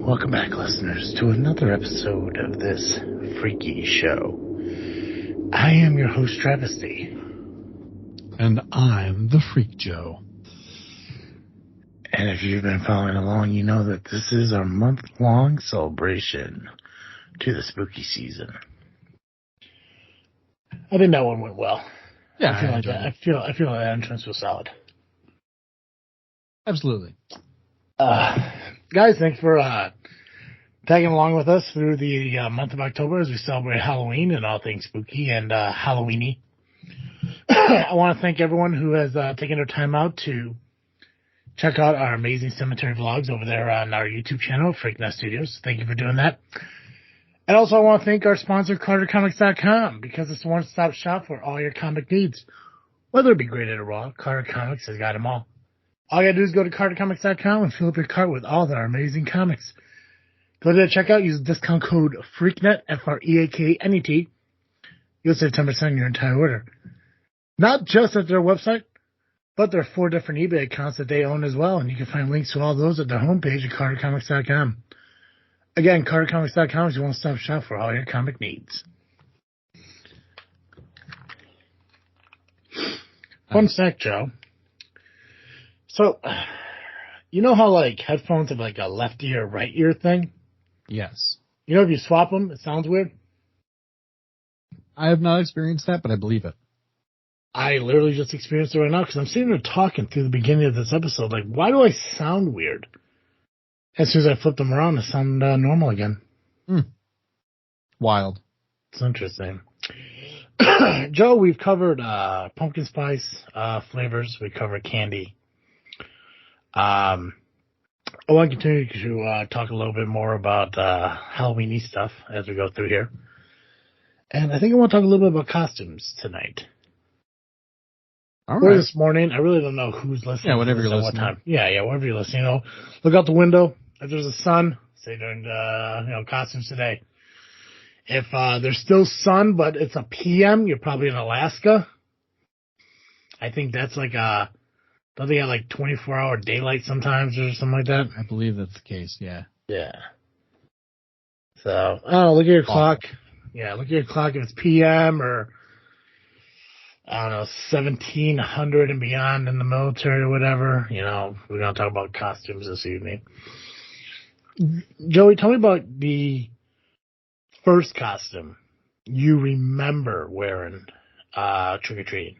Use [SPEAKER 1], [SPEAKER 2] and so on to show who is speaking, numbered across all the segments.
[SPEAKER 1] Welcome back, listeners, to another episode of this freaky show. I am your host, Travesty.
[SPEAKER 2] And I'm the Freak Joe.
[SPEAKER 1] And if you've been following along, you know that this is our month-long celebration to the spooky season. I think that one went well.
[SPEAKER 2] Yeah,
[SPEAKER 1] I feel like that entrance was solid.
[SPEAKER 2] Absolutely.
[SPEAKER 1] Guys, thanks for tagging along with us through the month of October as we celebrate Halloween and all things spooky and Halloweeny. I want to thank everyone who has taken their time out to check out our amazing cemetery vlogs over there on our YouTube channel, Freakin Studios. Thank you for doing that. And also I want to thank our sponsor, CarterComics.com, because it's a one-stop shop for all your comic needs. Whether it be graded or raw, Carter Comics has got them all. All you gotta do is go to CarterComics.com and fill up your cart with all of our amazing comics. Go to the checkout, use the discount code FREAKNET, FREAKNET. You'll save 10% on your entire order. Not just at their website, but there are 4 different eBay accounts that they own as well, and you can find links to all those at their homepage at CarterComics.com. Again, CarterComics.com is your one-stop shop for all your comic needs. Fun fact, Joe. So, you know how, like, headphones have, like, a left ear, right ear thing?
[SPEAKER 2] Yes.
[SPEAKER 1] You know, if you swap them, it sounds weird?
[SPEAKER 2] I have not experienced that, but I believe it.
[SPEAKER 1] I literally just experienced it right now because I'm sitting there talking through the beginning of this episode. Like, why do I sound weird? As soon as I flip them around, I sound normal again.
[SPEAKER 2] Wild.
[SPEAKER 1] It's interesting. Joe, we've covered pumpkin spice flavors. We covered candy. I want to continue to talk a little bit more about Halloween-y stuff as we go through here. And I think I want to talk a little bit about costumes tonight.
[SPEAKER 2] All
[SPEAKER 1] or
[SPEAKER 2] right.
[SPEAKER 1] this morning. I really don't know who's listening.
[SPEAKER 2] Yeah, whatever you're
[SPEAKER 1] at
[SPEAKER 2] listening.
[SPEAKER 1] What time. Yeah, whatever you're listening. You know, look out the window. If there's a sun, say during the costumes today. If there's still sun, but it's a PM, you're probably in Alaska. I think that's like don't they have like 24-hour daylight sometimes or something like that?
[SPEAKER 2] I believe that's the case, yeah.
[SPEAKER 1] Yeah. So, look at your clock. Yeah, look at your clock if it's PM or, I don't know, 1700 and beyond in the military or whatever. You know, we're going to talk about costumes this evening. Joey, tell me about the first costume you remember wearing trick-or-treating.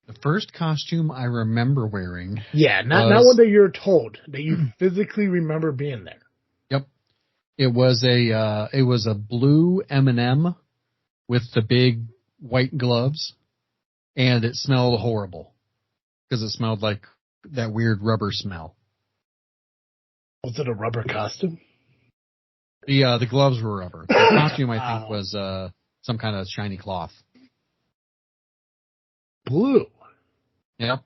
[SPEAKER 2] The first costume I remember wearing.
[SPEAKER 1] Yeah, not one that you're told, that you physically remember being there.
[SPEAKER 2] Yep. It was a blue M&M with the big white gloves, and it smelled horrible because it smelled like that weird rubber smell.
[SPEAKER 1] Was it a rubber costume?
[SPEAKER 2] The gloves were rubber. The costume, I think, was some kind of shiny cloth.
[SPEAKER 1] Blue.
[SPEAKER 2] Yep.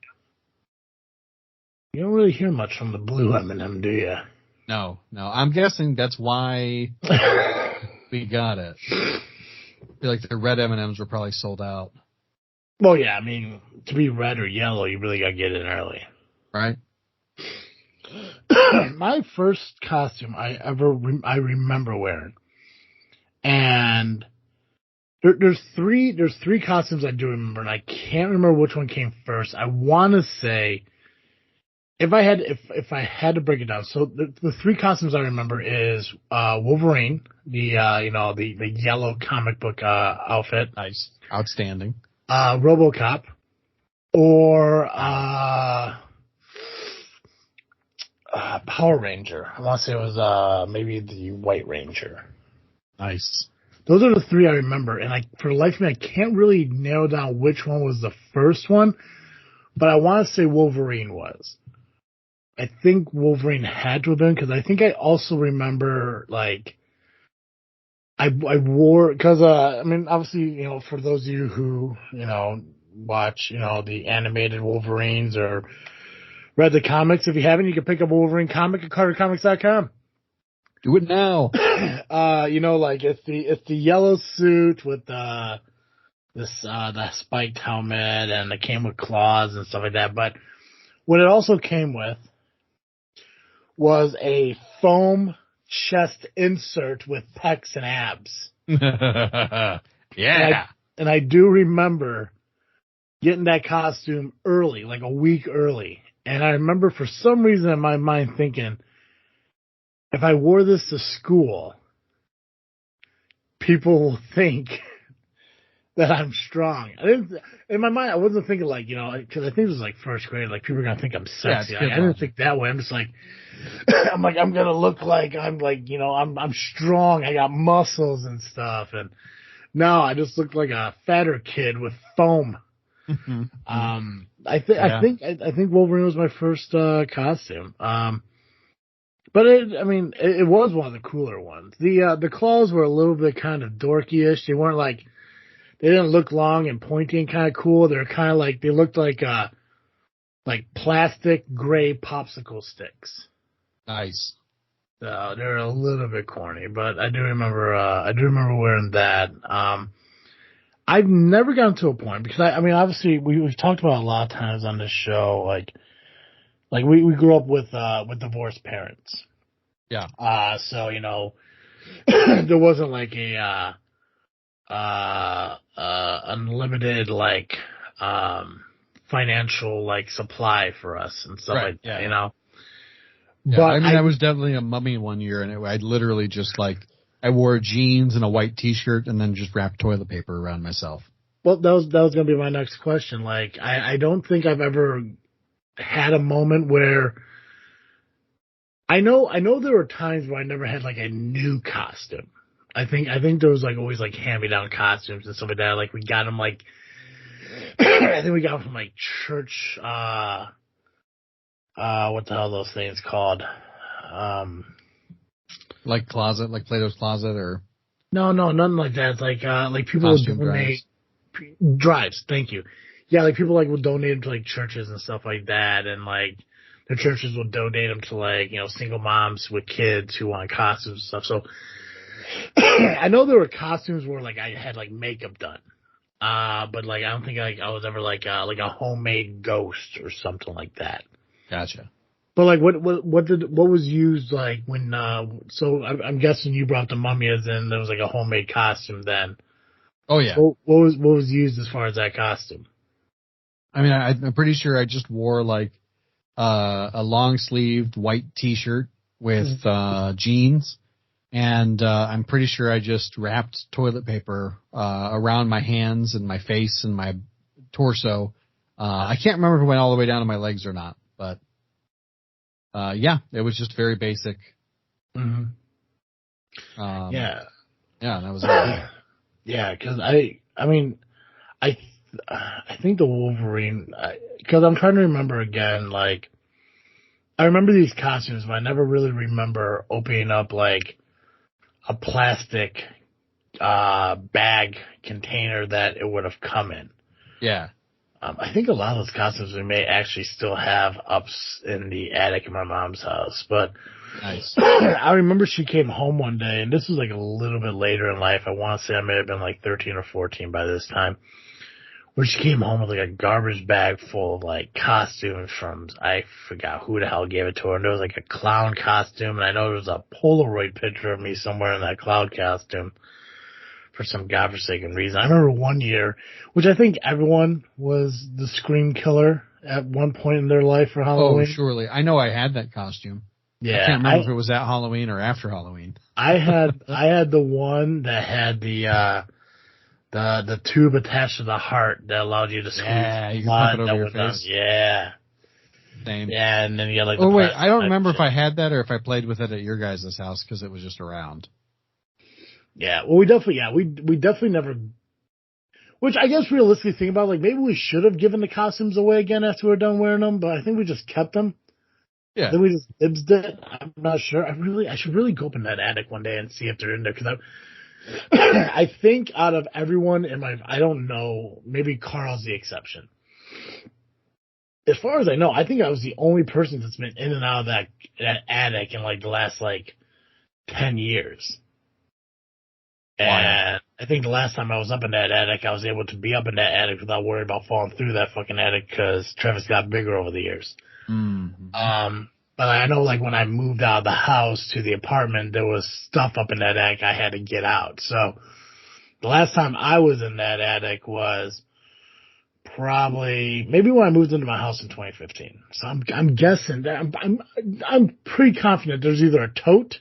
[SPEAKER 1] You don't really hear much from the blue M&M, do you?
[SPEAKER 2] No. I'm guessing that's why we got it. I feel like the red M&Ms were probably sold out.
[SPEAKER 1] Well, yeah, I mean, to be red or yellow, you really got to get in early.
[SPEAKER 2] Right?
[SPEAKER 1] My first costume I remember wearing, and there's three costumes I do remember, and I can't remember which one came first. I want to say, if I had to break it down, so the 3 costumes I remember is Wolverine, the yellow comic book outfit,
[SPEAKER 2] Nice, outstanding.
[SPEAKER 1] RoboCop, or Power Ranger. I want to say it was maybe the White Ranger.
[SPEAKER 2] Nice.
[SPEAKER 1] Those are the 3 I remember, and for the life of me, I can't really narrow down which one was the first one, but I want to say Wolverine was. I think Wolverine had to have been, because I think I also remember, like, I wore, because, I mean, obviously, for those of you who, watch, the animated Wolverines or read the comics, if you haven't, you can pick up a Wolverine comic at CarterComics.com.
[SPEAKER 2] Do it now.
[SPEAKER 1] It's the yellow suit with the spiked helmet, and it came with claws and stuff like that. But what it also came with was a foam chest insert with pecs and abs.
[SPEAKER 2] Yeah.
[SPEAKER 1] And I do remember getting that costume early, like a week early. And I remember for some reason in my mind thinking, if I wore this to school, people will think that I'm strong. In my mind, I wasn't thinking like, because I think it was like first grade, like people are going to think I'm sexy. I didn't think that way. I'm just like, I'm going to look like I'm like, I'm strong. I got muscles and stuff. And no, I just looked like a fatter kid with foam. I think Wolverine was my first costume. But it was one of the cooler ones. The claws were a little bit kind of dorky-ish. They weren't like, they didn't look long and pointy and kind of cool. They're kind of like, they looked like plastic gray popsicle sticks.
[SPEAKER 2] Nice.
[SPEAKER 1] So they're a little bit corny, but I do remember wearing that. I've never gotten to a point because obviously we've talked about a lot of times on this show, like we grew up with divorced parents.
[SPEAKER 2] Yeah.
[SPEAKER 1] So there wasn't like a unlimited financial supply for us and stuff like that,
[SPEAKER 2] Yeah,
[SPEAKER 1] But
[SPEAKER 2] I was definitely a mummy one year, and I literally just I wore jeans and a white T-shirt, and then just wrapped toilet paper around myself.
[SPEAKER 1] Well, that was going to be my next question. I don't think I've ever had a moment where I know there were times where I never had a new costume. I think there was always hand-me-down costumes and stuff like that. We got them I think we got them from church. What the hell are those things called?
[SPEAKER 2] Closet, like Plato's Closet, or
[SPEAKER 1] no, nothing like that. It's people would donate drives. Thank you. Yeah, people would donate them to churches and stuff like that, and the churches would donate them to single moms with kids who want costumes and stuff. So I know there were costumes where I had makeup done, but I don't think I was ever a homemade ghost or something like that.
[SPEAKER 2] Gotcha.
[SPEAKER 1] But what was used when? So I'm guessing you brought the mummy as in there was a homemade costume then.
[SPEAKER 2] Oh yeah.
[SPEAKER 1] What was used as far as that costume?
[SPEAKER 2] I'm pretty sure I just wore a long sleeved white T-shirt with jeans, and I'm pretty sure I just wrapped toilet paper around my hands and my face and my torso. I can't remember if it went all the way down to my legs or not, but it was just very basic.
[SPEAKER 1] Mm-hmm.
[SPEAKER 2] Yeah, that was it.
[SPEAKER 1] Yeah, because I think the Wolverine, because I'm trying to remember again, I remember these costumes, but I never really remember opening up a plastic bag container that it would have come in.
[SPEAKER 2] Yeah.
[SPEAKER 1] I think a lot of those costumes we may actually still have up in the attic in my mom's house, but
[SPEAKER 2] nice.
[SPEAKER 1] I remember she came home one day, and this was a little bit later in life. I want to say I may have been 13 or 14 by this time, where she came home with a garbage bag full of costumes from, I forgot who the hell gave it to her, and there was a clown costume, and I know there was a Polaroid picture of me somewhere in that clown costume for some godforsaken reason. I remember one year, which I think everyone was the Scream Killer at one point in their life for Halloween.
[SPEAKER 2] Oh, surely. I know I had that costume.
[SPEAKER 1] Yeah,
[SPEAKER 2] I can't remember if it was at Halloween or after Halloween.
[SPEAKER 1] I had the one that had the tube attached to the heart that allowed you to squeeze.
[SPEAKER 2] Yeah, you can pump it over your face.
[SPEAKER 1] Yeah.
[SPEAKER 2] Same.
[SPEAKER 1] Yeah, and then you got
[SPEAKER 2] Oh wait, I don't remember if I had that or if I played with it at your guys' house because it was just around.
[SPEAKER 1] Yeah, well, we definitely never. Which I guess realistically think about, maybe we should have given the costumes away again after we were done wearing them, but I think we just kept them.
[SPEAKER 2] Yeah.
[SPEAKER 1] Then we just dibsed it. I'm not sure. I should really go up in that attic one day and see if they're in there, because I think out of everyone I don't know, maybe Carl's the exception. As far as I know, I think I was the only person that's been in and out of that attic in the last 10 years. And I think the last time I was up in that attic, I was able to be up in that attic without worrying about falling through that fucking attic because Travis got bigger over the years.
[SPEAKER 2] Mm-hmm.
[SPEAKER 1] But I know, like, when I moved out of the house to the apartment, there was stuff up in that attic I had to get out. So the last time I was in that attic was probably maybe when I moved into my house in 2015. So I'm guessing that I'm pretty confident there's either a tote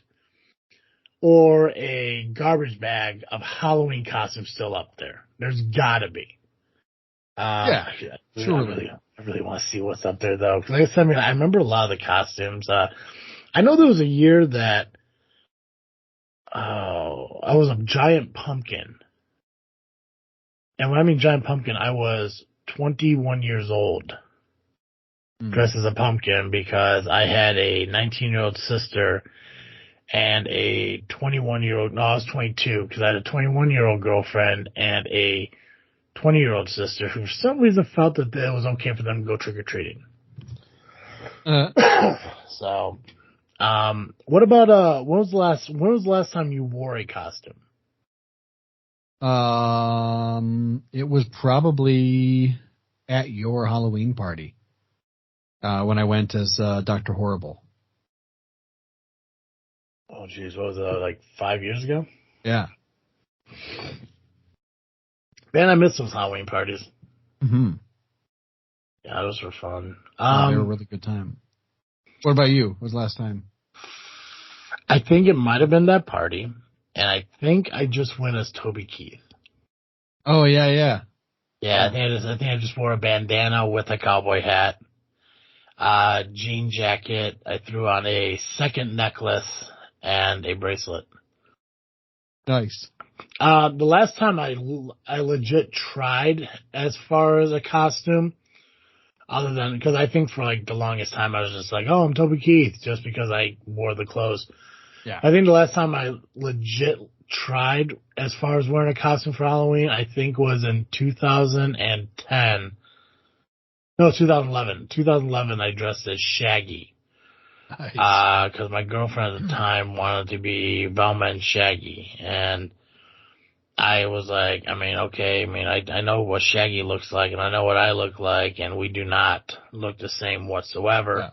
[SPEAKER 1] or a garbage bag of Halloween costumes still up there. There's gotta be.
[SPEAKER 2] Yeah, surely.
[SPEAKER 1] I really want to see what's up there though. Cause like I said, I remember a lot of the costumes. I know there was a year that, I was a giant pumpkin. And when I mean giant pumpkin, I was 21 years old, dressed as a pumpkin because I had a 19-year-old sister and a 21-year-old, no, I was 22 because I had a 21-year-old girlfriend and a 20-year-old sister who for some reason felt that it was okay for them to go trick-or-treating. So, what about, when was the last time you wore a costume?
[SPEAKER 2] It was probably at your Halloween party, when I went as, Dr. Horrible.
[SPEAKER 1] Oh, geez, what was it, like 5 years ago?
[SPEAKER 2] Yeah.
[SPEAKER 1] Man, I miss those Halloween parties.
[SPEAKER 2] Mm-hmm.
[SPEAKER 1] Yeah, those were fun.
[SPEAKER 2] They were a really good time. What about you? What was the last time?
[SPEAKER 1] I think it might have been that party, and I think I just went as Toby Keith.
[SPEAKER 2] Oh, yeah.
[SPEAKER 1] Yeah, I think I just wore a bandana with a cowboy hat, jean jacket. I threw on a second necklace and a bracelet.
[SPEAKER 2] Nice.
[SPEAKER 1] The last time I legit tried as far as a costume, other than, because I think for like the longest time I was just like, oh, I'm Toby Keith, just because I wore the clothes.
[SPEAKER 2] Yeah.
[SPEAKER 1] I think the last time I legit tried as far as wearing a costume for Halloween, I think was in 2010. No, 2011. 2011 I dressed as Shaggy.
[SPEAKER 2] Nice.
[SPEAKER 1] Cause my girlfriend at the time wanted to be Velma and Shaggy. And I was like, I know what Shaggy looks like and I know what I look like and we do not look the same whatsoever.
[SPEAKER 2] Yeah.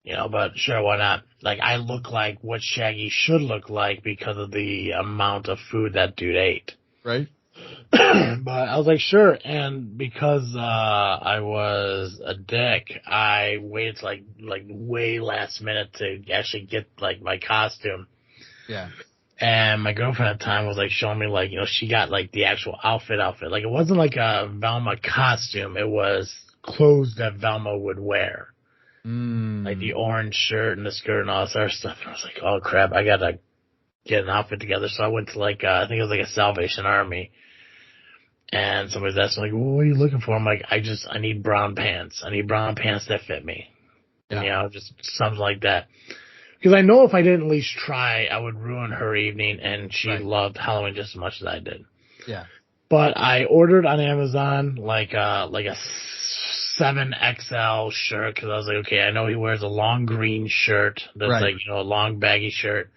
[SPEAKER 1] You know, but sure, why not? Like, I look like what Shaggy should look like because of the amount of food that dude ate.
[SPEAKER 2] Right.
[SPEAKER 1] But I was like, sure. And because, I was a dick, I waited till like way last minute to actually get like my costume.
[SPEAKER 2] Yeah.
[SPEAKER 1] And my girlfriend at the time was like showing me like, you know, she got like the actual outfit. Like, it wasn't like a Velma costume. It was clothes that Velma would wear. Like the orange shirt and the skirt and all this other stuff. And I was like, oh crap, I gotta get an outfit together. So I went to like, I think it was like a Salvation Army. And somebody's asking like, well, what are you looking for? I'm like, I need brown pants. I need brown pants that fit me. Yeah. You know, just something like that. Because I know if I didn't at least try, I would ruin her evening, and she loved Halloween just as much as I did.
[SPEAKER 2] Yeah.
[SPEAKER 1] But I ordered on Amazon like a 7XL shirt because I was like, okay, I know he wears a long green shirt that's like, you know, a long baggy shirt,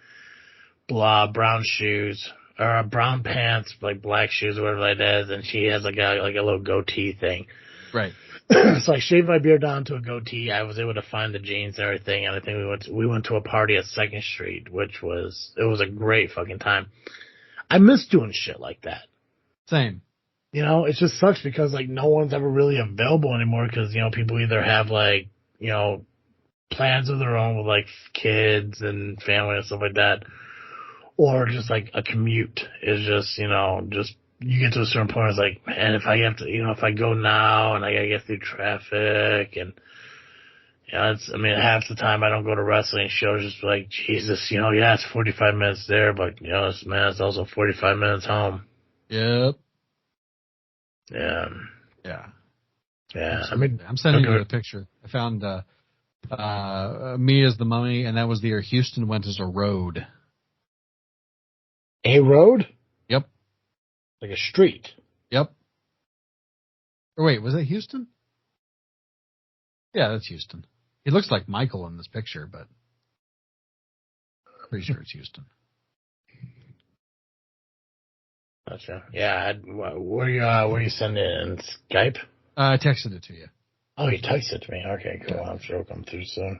[SPEAKER 1] brown shoes or brown pants, like black shoes or whatever that is, and she has like a little goatee thing.
[SPEAKER 2] Right.
[SPEAKER 1] So I shaved my beard down to a goatee. I was able to find the jeans and everything, and I think we went to a party at 2nd Street, which was a great fucking time. I miss doing shit like that.
[SPEAKER 2] Same.
[SPEAKER 1] You know, it just sucks because, like, no one's ever really available anymore because, you know, people either have, like, you know, plans of their own with, like, kids and family and stuff like that, or just, like, a commute is just, you know, just, you get to a certain point, it's like, man, if I have to, you know, if I go now and I gotta get through traffic and, you know, half the time I don't go to wrestling shows just like, Jesus, you know, yeah, it's 45 minutes there, but, you know, it's also 45 minutes home.
[SPEAKER 2] Yep.
[SPEAKER 1] Yeah.
[SPEAKER 2] Yeah.
[SPEAKER 1] Yeah.
[SPEAKER 2] Absolutely. I'm sending you a picture. I found me as the mummy, and that was the year Houston went as a road.
[SPEAKER 1] A road?
[SPEAKER 2] Yep.
[SPEAKER 1] Like a street?
[SPEAKER 2] Yep. Or wait, was that Houston? Yeah, that's Houston. He looks like Michael in this picture, but pretty sure it's Houston.
[SPEAKER 1] Gotcha. Yeah. Where you sending it in Skype?
[SPEAKER 2] I texted it to you.
[SPEAKER 1] Oh, you texted it to me. Okay, cool. Yeah. I'm sure it'll come through soon.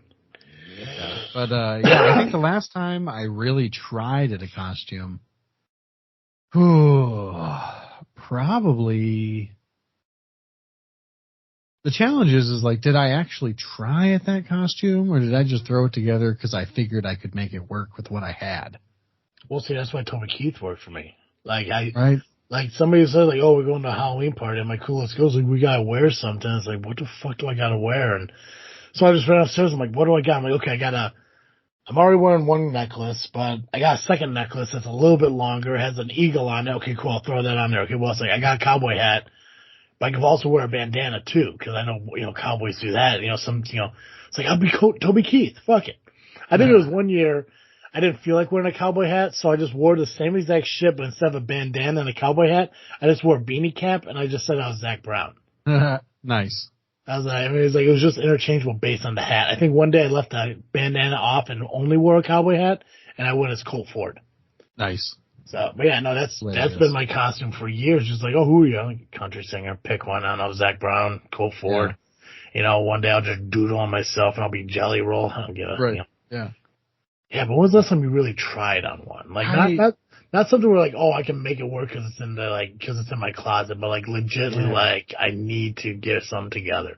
[SPEAKER 2] Yeah. But I think the last time I really tried at a costume, probably the challenge is like, did I actually try at that costume, or did I just throw it together because I figured I could make it work with what I had?
[SPEAKER 1] Well, see, that's why Toby Keith worked for me. Like
[SPEAKER 2] Right?
[SPEAKER 1] like somebody said, like, oh, we're going to a Halloween party. I'm like, cool, let's go. It's like, we gotta wear something. It's like, what the fuck do I gotta wear? And so I just ran upstairs. I'm like, what do I got? I'm like, okay, I'm already wearing one necklace, but I got a second necklace that's a little bit longer. It has an eagle on it. Okay, cool. I'll throw that on there. Okay, well, it's like, I got a cowboy hat, but I can also wear a bandana too, because I know, cowboys do that. It's like, I'll be Toby Keith. Fuck it. I think it was one year I didn't feel like wearing a cowboy hat, so I just wore the same exact shit, but instead of a bandana and a cowboy hat, I just wore a beanie cap, and I just said I was Zach Brown.
[SPEAKER 2] Nice.
[SPEAKER 1] I was like, it was just interchangeable based on the hat. I think one day I left the bandana off and only wore a cowboy hat, and I went as Colt Ford.
[SPEAKER 2] Nice.
[SPEAKER 1] So, but yeah, no, that's been my costume for years. Just like, oh, who are you? Like, country singer, pick one. I don't know, Zach Brown, Colt Ford. Yeah. One day I'll just doodle on myself and I'll be Jelly Roll. I don't give a,
[SPEAKER 2] right. Yeah.
[SPEAKER 1] Yeah, but when was the last time you really tried on one? Like, not something where like, oh, I can make it work because it's in my closet, but like legitimately, like, I need to get something together.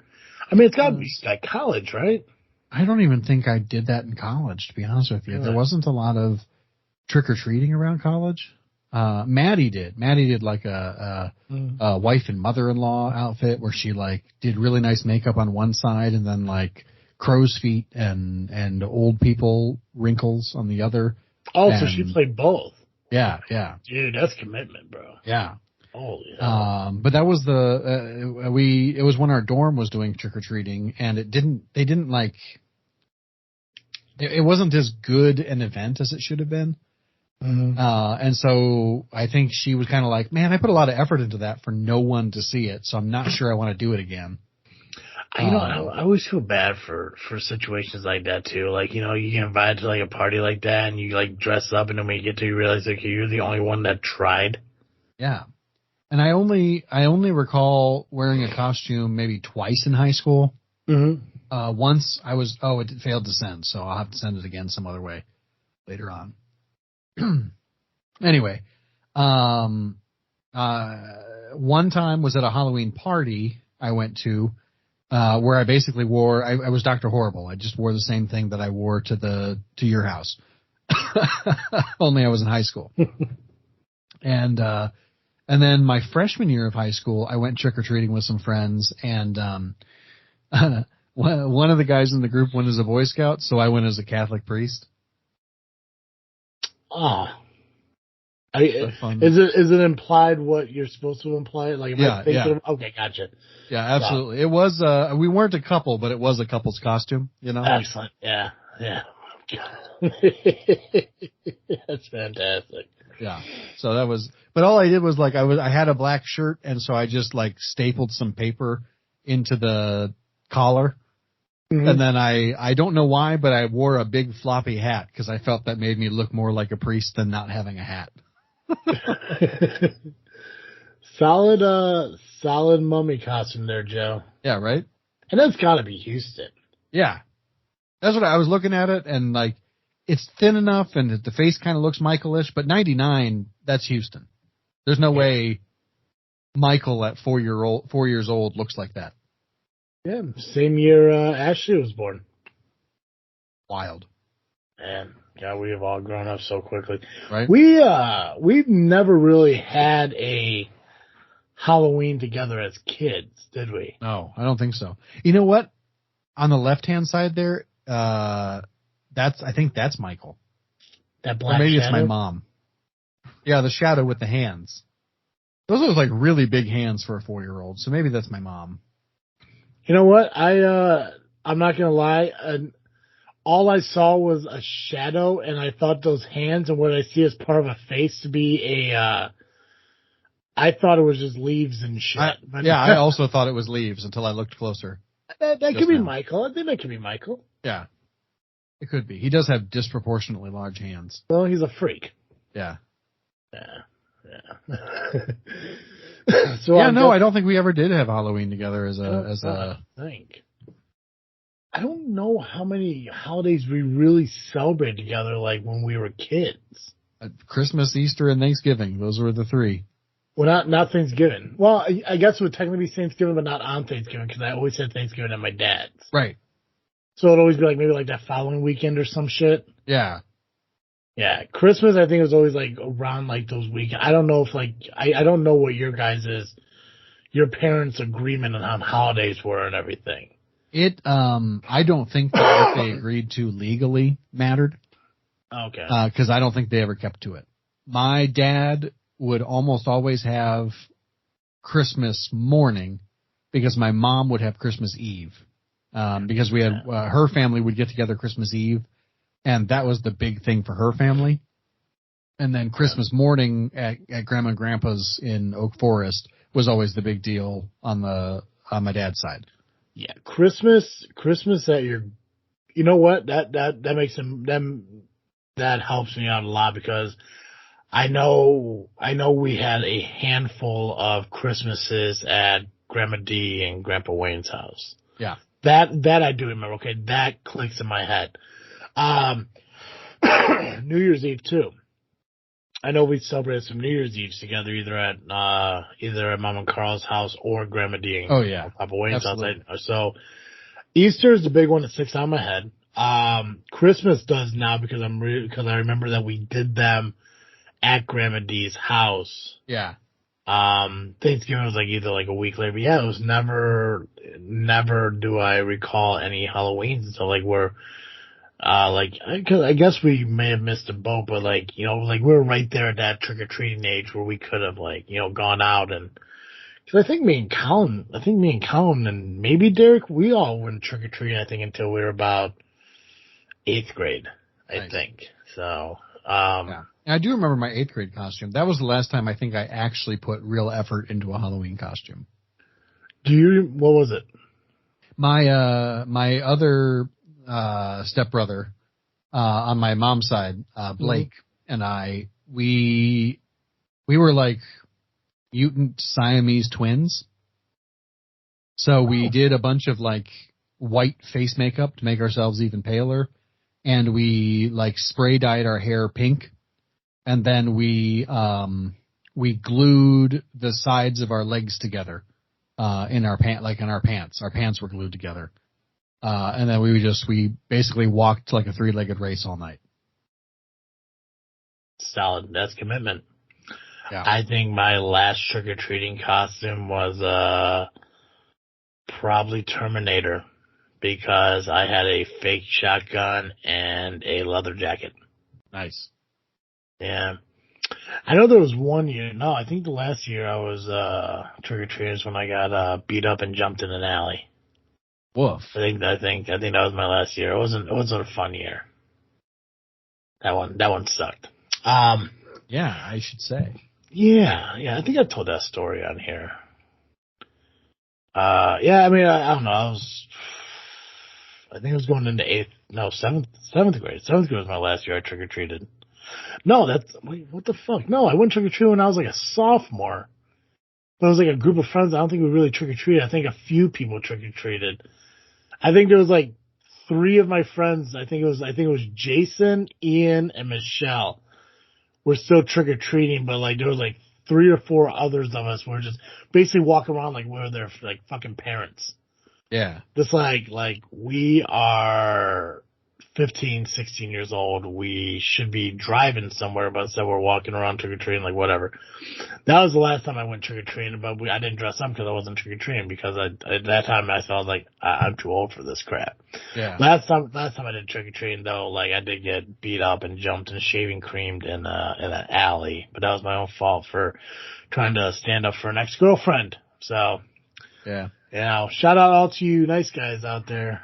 [SPEAKER 1] I mean, it's got to be like college, right?
[SPEAKER 2] I don't even think I did that in college, to be honest with you. There wasn't a lot of trick-or-treating around college. Maddie did. Maddie did like a wife and mother-in-law outfit where she like did really nice makeup on one side and then like crow's feet and old people wrinkles on the other.
[SPEAKER 1] Oh, so she played both.
[SPEAKER 2] Yeah, yeah.
[SPEAKER 1] Dude, that's commitment, bro.
[SPEAKER 2] Yeah.
[SPEAKER 1] Holy hell.
[SPEAKER 2] But that was it was when our dorm was doing trick-or-treating, and it wasn't as good an event as it should have been.
[SPEAKER 1] Mm-hmm.
[SPEAKER 2] And so I think she was kind of like, man, I put a lot of effort into that for no one to see it, so I'm not sure I want to do it again.
[SPEAKER 1] I always feel bad for situations like that too. Like, you get invited to like a party like that and you like dress up and then when you get to you realize like you're the only one that tried.
[SPEAKER 2] Yeah. And I only recall wearing a costume maybe twice in high school.
[SPEAKER 1] Mm-hmm.
[SPEAKER 2] Once it failed to send, so I'll have to send it again some other way later on. Anyway, one time was at a Halloween party I went to, where I basically wore, I was Dr. Horrible. I just wore the same thing that I wore to your house. Only I was in high school. And then my freshman year of high school, I went trick-or-treating with some friends, and one of the guys in the group went as a Boy Scout, so I went as a Catholic priest.
[SPEAKER 1] Oh. Is it implied what you're supposed to imply? Like, okay, gotcha.
[SPEAKER 2] Yeah, absolutely. It was, we weren't a couple, but it was a couple's costume,
[SPEAKER 1] Excellent. Yeah. That's fantastic.
[SPEAKER 2] Yeah. So that was, but all I did was like, I had a black shirt, and so I just like stapled some paper into the collar. Mm-hmm. And then I don't know why, but I wore a big floppy hat because I felt that made me look more like a priest than not having a hat.
[SPEAKER 1] Solid mummy costume there, Joe.
[SPEAKER 2] Yeah, right?
[SPEAKER 1] And that's gotta be Houston.
[SPEAKER 2] Yeah. That's what I was looking at it, and like, it's thin enough and the face kind of looks Michael-ish, but 99, that's Houston. There's no way Michael at 4 years old looks like that.
[SPEAKER 1] Yeah, same year Ashley was born.
[SPEAKER 2] Wild.
[SPEAKER 1] Man, God, we have all grown up so quickly.
[SPEAKER 2] Right?
[SPEAKER 1] We've never really had a Halloween together as kids, did we?
[SPEAKER 2] No, I don't think so. You know what? On the left-hand side there, I think that's Michael.
[SPEAKER 1] That black
[SPEAKER 2] or maybe
[SPEAKER 1] shadow?
[SPEAKER 2] It's my mom. Yeah, the shadow with the hands. Those are like really big hands for a 4-year-old, so maybe that's my mom.
[SPEAKER 1] You know what? I'm not gonna lie. All I saw was a shadow, and I thought those hands and what I see as part of a face to be I thought it was just leaves and shit.
[SPEAKER 2] I also thought it was leaves until I looked closer.
[SPEAKER 1] That could be Michael. I think that could be Michael.
[SPEAKER 2] Yeah, it could be. He does have disproportionately large hands.
[SPEAKER 1] Well, he's a freak.
[SPEAKER 2] Yeah.
[SPEAKER 1] Yeah.
[SPEAKER 2] So I don't think we ever did have Halloween together as a.
[SPEAKER 1] I think. I don't know how many holidays we really celebrated together, like when we were kids.
[SPEAKER 2] Christmas, Easter, and Thanksgiving. Those were the three.
[SPEAKER 1] Well, not Thanksgiving. Well, I guess it would technically be Thanksgiving, but not on Thanksgiving because I always had Thanksgiving at my dad's.
[SPEAKER 2] Right.
[SPEAKER 1] So it'd always be like maybe like that following weekend or some shit.
[SPEAKER 2] Yeah.
[SPEAKER 1] Yeah. Christmas, I think, was always like around like those weekends. I don't know if like, I don't know what your your parents' agreement on holidays were and everything.
[SPEAKER 2] I don't think that what they agreed to legally mattered.
[SPEAKER 1] Okay.
[SPEAKER 2] Because I don't think they ever kept to it. My dad would almost always have Christmas morning because my mom would have Christmas Eve. Because we had, her family would get together Christmas Eve, and that was the big thing for her family. And then Christmas morning at Grandma and Grandpa's in Oak Forest was always the big deal on my dad's side.
[SPEAKER 1] Yeah. Christmas at you know what? That makes that helps me out a lot because I know we had a handful of Christmases at Grandma D and Grandpa Wayne's house.
[SPEAKER 2] Yeah.
[SPEAKER 1] That I do remember. Okay. That clicks in my head. New Year's Eve too. I know we celebrated some New Year's Eves together either at Mom and Carl's house or Grandma D and Papa Wayne's house. So Easter is the big one that sticks out of my head. Christmas does now because I remember that we did them at Grandma D's house.
[SPEAKER 2] Yeah.
[SPEAKER 1] Thanksgiving was like either like a week later, but yeah, it was never do I recall any Halloweens until like we're, cause I guess we may have missed a boat, but like, you know, like we were right there at that trick-or-treating age where we could have like, you know, gone out and, cause I think me and Colin and maybe Derek, we all went trick-or-treating, I think, until we were about 8th grade, I think. So,
[SPEAKER 2] yeah. I do remember my 8th grade costume. That was the last time I think I actually put real effort into a Halloween costume.
[SPEAKER 1] What was it?
[SPEAKER 2] My other stepbrother on my mom's side, Blake, and I, we were like mutant Siamese twins. So we did a bunch of like white face makeup to make ourselves even paler, and we like spray dyed our hair pink, and then we glued the sides of our legs together in our pants. Our pants were glued together. And then we basically walked like a 3-legged race all night.
[SPEAKER 1] Solid. That's commitment.
[SPEAKER 2] Yeah.
[SPEAKER 1] I think my last trick-or-treating costume was, probably Terminator because I had a fake shotgun and a leather jacket.
[SPEAKER 2] Nice.
[SPEAKER 1] Yeah. I know there was one year. No, I think the last year I was, trick-or-treating is when I got, beat up and jumped in an alley.
[SPEAKER 2] Woof.
[SPEAKER 1] I think that was my last year. It wasn't a fun year. That one sucked.
[SPEAKER 2] Yeah, I should say.
[SPEAKER 1] Yeah, I think I told that story on here. Yeah, I mean, I don't know. I think I was going into 7th grade. 7th grade was my last year I trick-or-treated. No, wait, what the fuck? No, I went trick-or-treating when I was like a sophomore. But it was like a group of friends. I don't think we really trick-or-treated. I think a few people trick-or-treated. I think there was like 3 of my friends. I think it was Jason, Ian, and Michelle. We're still trick-or-treating, but like there was like 3 or 4 others of us were just basically walking around like we were their like fucking parents.
[SPEAKER 2] Yeah.
[SPEAKER 1] Just like we are 15, 16 years old. We should be driving somewhere, but instead we're walking around trick-or-treating, like whatever. That was the last time I went trick-or-treating, but I didn't dress up because I wasn't trick-or-treating because at that time I felt like I'm too old for this crap.
[SPEAKER 2] Yeah.
[SPEAKER 1] Last time I did trick-or-treating though, like I did get beat up and jumped and shaving creamed in an alley, but that was my own fault for trying to stand up for an ex-girlfriend. So.
[SPEAKER 2] Yeah.
[SPEAKER 1] You know, shout out all to you nice guys out there.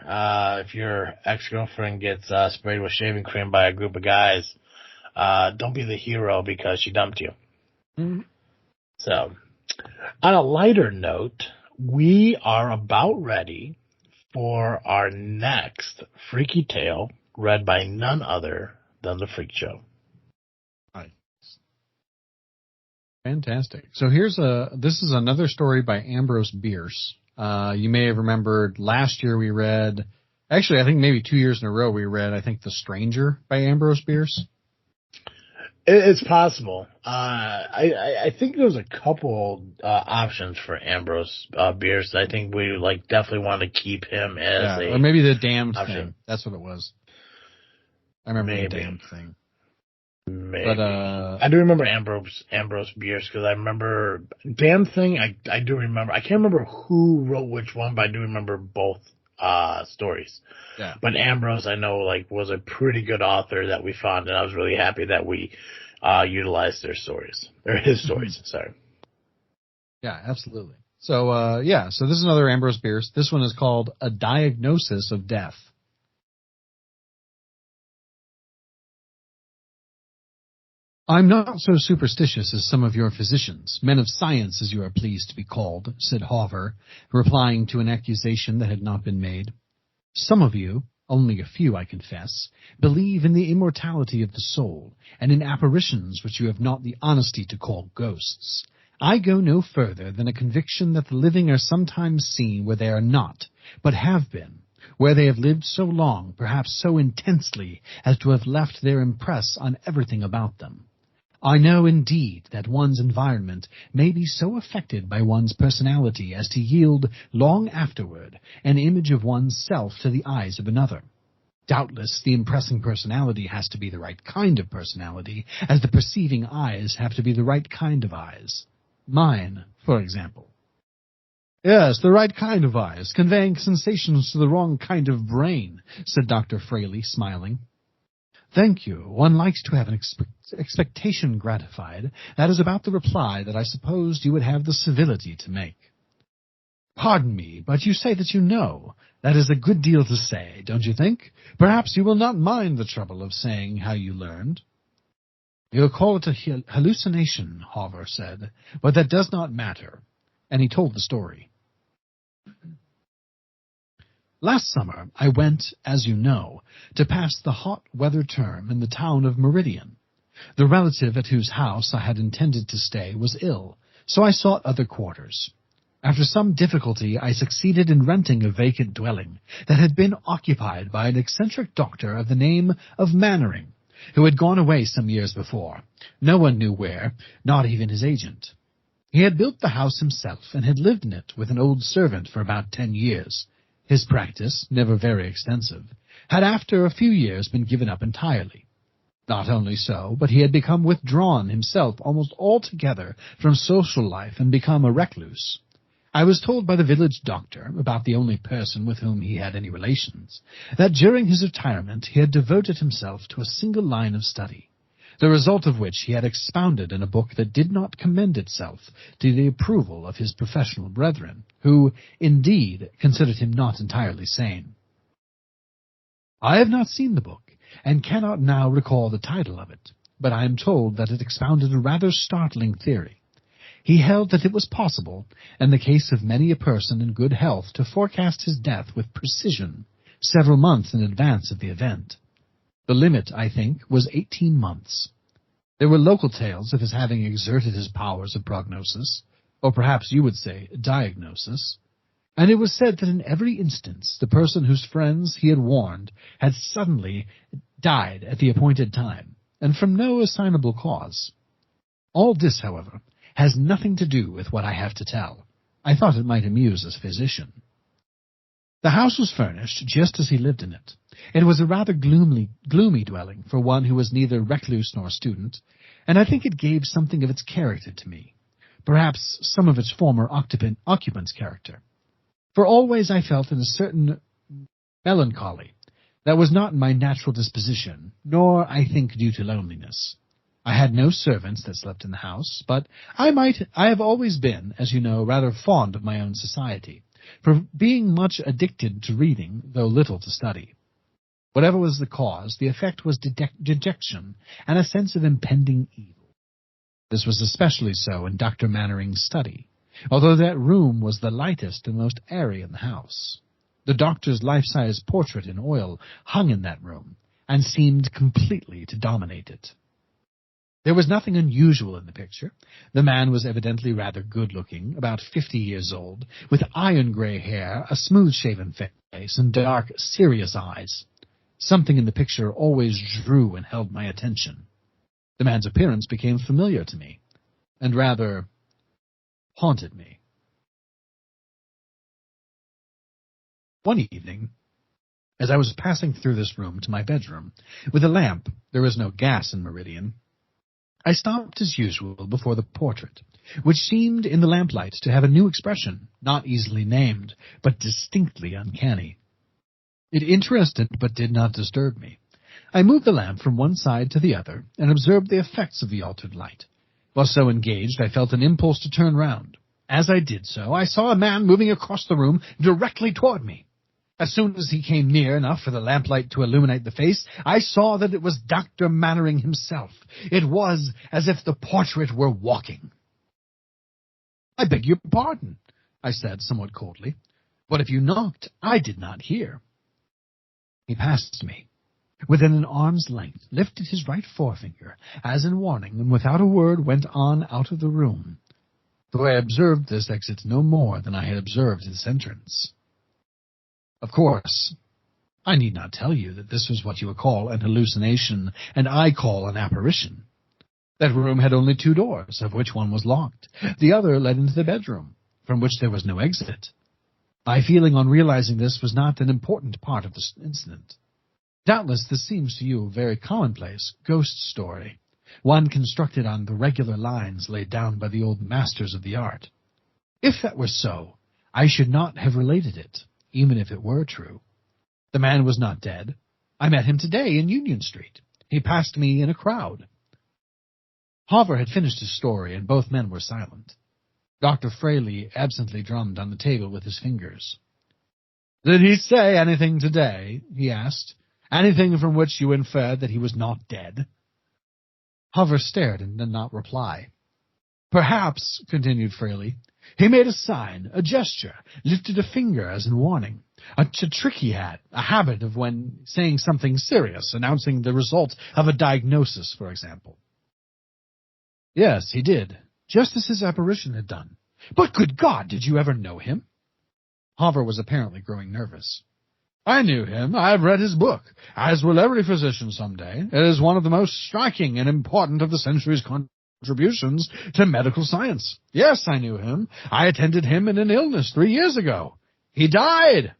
[SPEAKER 1] If your ex-girlfriend gets sprayed with shaving cream by a group of guys, don't be the hero because she dumped you.
[SPEAKER 2] Mm-hmm.
[SPEAKER 1] So, on a lighter note, we are about ready for our next freaky tale read by none other than the Freak Show.
[SPEAKER 2] Nice. Fantastic. So this is another story by Ambrose Bierce. You may have remembered last year we read Actually, I think maybe 2 years in a row we read, I think, The Stranger by Ambrose Bierce.
[SPEAKER 1] It's possible. I think there was a couple options for Ambrose Bierce. I think we definitely want to keep him as
[SPEAKER 2] or maybe The Damned
[SPEAKER 1] option.
[SPEAKER 2] Thing. That's what it was. I remember The Damned Thing.
[SPEAKER 1] Maybe.
[SPEAKER 2] But
[SPEAKER 1] I do remember Ambrose Bierce because I remember Damn Thing. I do remember. I can't remember who wrote which one, but I do remember both stories.
[SPEAKER 2] Yeah.
[SPEAKER 1] But Ambrose, I know, was a pretty good author that we found, and I was really happy that we utilized their stories or his stories. Sorry.
[SPEAKER 2] Yeah, absolutely. So so this is another Ambrose Bierce. This one is called A Diagnosis of Death. I'm not so superstitious as some of your physicians, men of science as you are pleased to be called, said Hawver, replying to an accusation that had not been made. Some of you, only a few I confess, believe in the immortality of the soul, and in apparitions which you have not the honesty to call ghosts. I go no further than a conviction that the living are sometimes seen where they are not, but have been, where they have lived so long, perhaps so intensely, as to have left their impress on everything about them. I know, indeed, that one's environment may be so affected by one's personality as to yield, long afterward, an image of one's self to the eyes of another. Doubtless, the impressing personality has to be the right kind of personality, as the perceiving eyes have to be the right kind of eyes. Mine, for example. Yes, the right kind of eyes, conveying sensations to the wrong kind of brain, said Dr. Fraley, smiling. Thank you. One likes to have an expectation gratified. That is about the reply that I supposed you would have the civility to make. Pardon me, but you say that you know. That is a good deal to say, don't you think? Perhaps you will not mind the trouble of saying how you learned. You'll call it a hallucination, Hawver said, but that does not matter. And he told the story. Last summer, I went, as you know, to pass the hot weather term in the town of Meridian. The relative at whose house I had intended to stay was ill, so I sought other quarters. After some difficulty, I succeeded in renting a vacant dwelling that had been occupied by an eccentric doctor of the name of Mannering, who had gone away some years before. No one knew where, not even his agent. He had built the house himself and had lived in it with an old servant for about 10 years. His practice, never very extensive, had after a few years been given up entirely. Not only so, but he had become withdrawn himself almost altogether from social life and become a recluse. I was told by the village doctor, about the only person with whom he had any relations, that during his retirement he had devoted himself to a single line of study, the result of which he had expounded in a book that did not commend itself to the approval of his professional brethren, who, indeed, considered him not entirely sane. I have not seen the book, and cannot now recall the title of it, but I am told that it expounded a rather startling theory. He held that it was possible, in the case of many a person in good health, to forecast his death with precision, several months in advance of the event. The limit, I think, was 18 months. There were local tales of his having exerted his powers of prognosis, or perhaps you would say diagnosis, and it was said that in every instance the person whose friends he had warned had suddenly died at the appointed time, and from no assignable cause. All this, however, has nothing to do with what I have to tell. I thought it might amuse a physician. The house was furnished just as he lived in it. It was a rather gloomy dwelling for one who was neither recluse nor student, and I think it gave something of its character to me, perhaps some of its former occupant's character. For always I felt in a certain melancholy that was not my natural disposition, nor, I think, due to loneliness. I had no servants that slept in the house, but I have always been, as you know, rather fond of my own society, for being much addicted to reading, though little to study. Whatever was the cause, the effect was dejection and a sense of impending evil. This was especially so in Dr. Mannering's study, although that room was the lightest and most airy in the house. The doctor's life-size portrait in oil hung in that room, and seemed completely to dominate it. There was nothing unusual in the picture. The man was evidently rather good-looking, about 50 years old, with iron-gray hair, a smooth-shaven face, and dark, serious eyes. Something in the picture always drew and held my attention. The man's appearance became familiar to me, and rather haunted me. One evening, as I was passing through this room to my bedroom, with a lamp, there is no gas in Meridian, I stopped as usual before the portrait, which seemed in the lamplight to have a new expression, not easily named, but distinctly uncanny. It interested but did not disturb me. I moved the lamp from one side to the other and observed the effects of the altered light. While so engaged, I felt an impulse to turn round. As I did so, I saw a man moving across the room directly toward me. As soon as he came near enough for the lamplight to illuminate the face, I saw that it was Dr. Mannering himself. It was as if the portrait were walking. "I beg your pardon," I said somewhat coldly. "But if you knocked, I did not hear." He passed me. Within an arm's length, lifted his right forefinger, as in warning, and without a word went on out of the room, though I observed this exit no more than I had observed its entrance. Of course, I need not tell you that this was what you would call an hallucination, and I call an apparition. That room had only 2 doors, of which one was locked. The other led into the bedroom, from which there was no exit. My feeling on realizing this was not an important part of the incident. Doubtless this seems to you a very commonplace ghost story, one constructed on the regular lines laid down by the old masters of the art. If that were so, I should not have related it, even if it were true. The man was not dead. I met him today in Union Street. He passed me in a crowd. Hawver had finished his story, and both men were silent. Dr. Fraley absently drummed on the table with his fingers. "Did he say anything today?" he asked. "Anything from which you inferred that he was not dead?" Hawver stared and did not reply. "Perhaps," continued Fraley, "he made a sign, a gesture, lifted a finger as in warning. A trick he had, a habit of when saying something serious, announcing the result of a diagnosis, for example." "Yes, he did, just as his apparition had done. But, good God, did you ever know him?" Hawver was apparently growing nervous. "I knew him. I have read his book, as will every physician some day. It is one of the most striking and important of the century's contributions to medical science. Yes, I knew him. I attended him in an illness 3 years ago. He died."